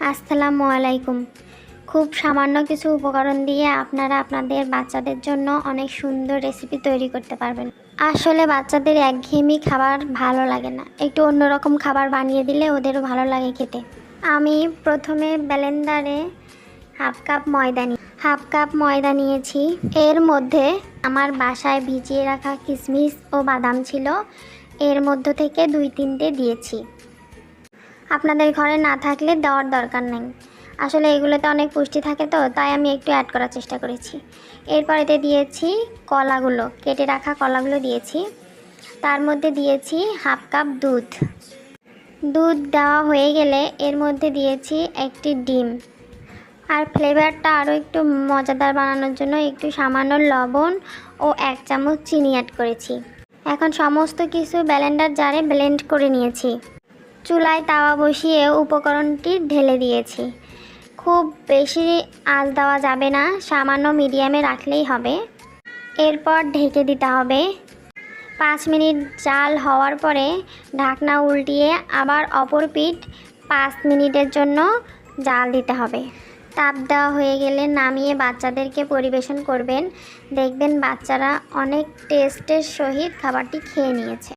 আসসালামু আলাইকুম। খুব সামান্য কিছু উপকরণ দিয়ে আপনারা আপনাদের বাচ্চাদের জন্য অনেক সুন্দর রেসিপি তৈরি করতে পারবেন। আসলে বাচ্চাদের একঘেয়েমি খাবার ভালো লাগে না, একটু অন্যরকম খাবার বানিয়ে দিলে ওদেরও ভালো লাগে খেতে। আমি প্রথমে ব্লেন্ডারে হাফ কাপ ময়দা নিয়েছি। এর মধ্যে আমার বাসায় ভিজিয়ে রাখা কিশমিশ ও বাদাম ছিল, এর মধ্য থেকে 2-3টে দিয়েছি। আপনাদের ঘরে না থাকলে দেওয়ার দরকার নেই, আসলে এগুলোতে অনেক পুষ্টি থাকে তো, তাই আমি একটু অ্যাড করার চেষ্টা করেছি। এরপর এতে দিয়েছি কলাগুলো, কেটে রাখা কলাগুলো দিয়েছি। তার মধ্যে দিয়েছি হাফ কাপ দুধ দেওয়া হয়ে গেলে এর মধ্যে দিয়েছি একটি ডিম। আর ফ্লেভারটা আরও একটু মজাদার বানানোর জন্য একটু সামান্য লবণ ও 1 চামচ চিনি অ্যাড করেছি। এখন সমস্ত কিছু ব্লেন্ডার জারে ব্লেন্ড করে নিয়েছি। চুলায় তাওয়া বসিয়ে উপকরণটি ঢেলে দিয়েছি। খুব বেশি আঁচ দেওয়া যাবে না, সামান্য মিডিয়ামে রাখলেই হবে। এরপর ঢেকে দিতে হবে। 5 মিনিট জাল হওয়ার পরে ঢাকনা উল্টিয়ে আবার অপর পিঠ 5 মিনিটের জন্য জাল দিতে হবে। তাপ দেওয়া হয়ে গেলে নামিয়ে বাচ্চাদেরকে পরিবেশন করবেন। দেখবেন বাচ্চারা অনেক টেস্টের সহিত খাবারটি খেয়ে নিয়েছে।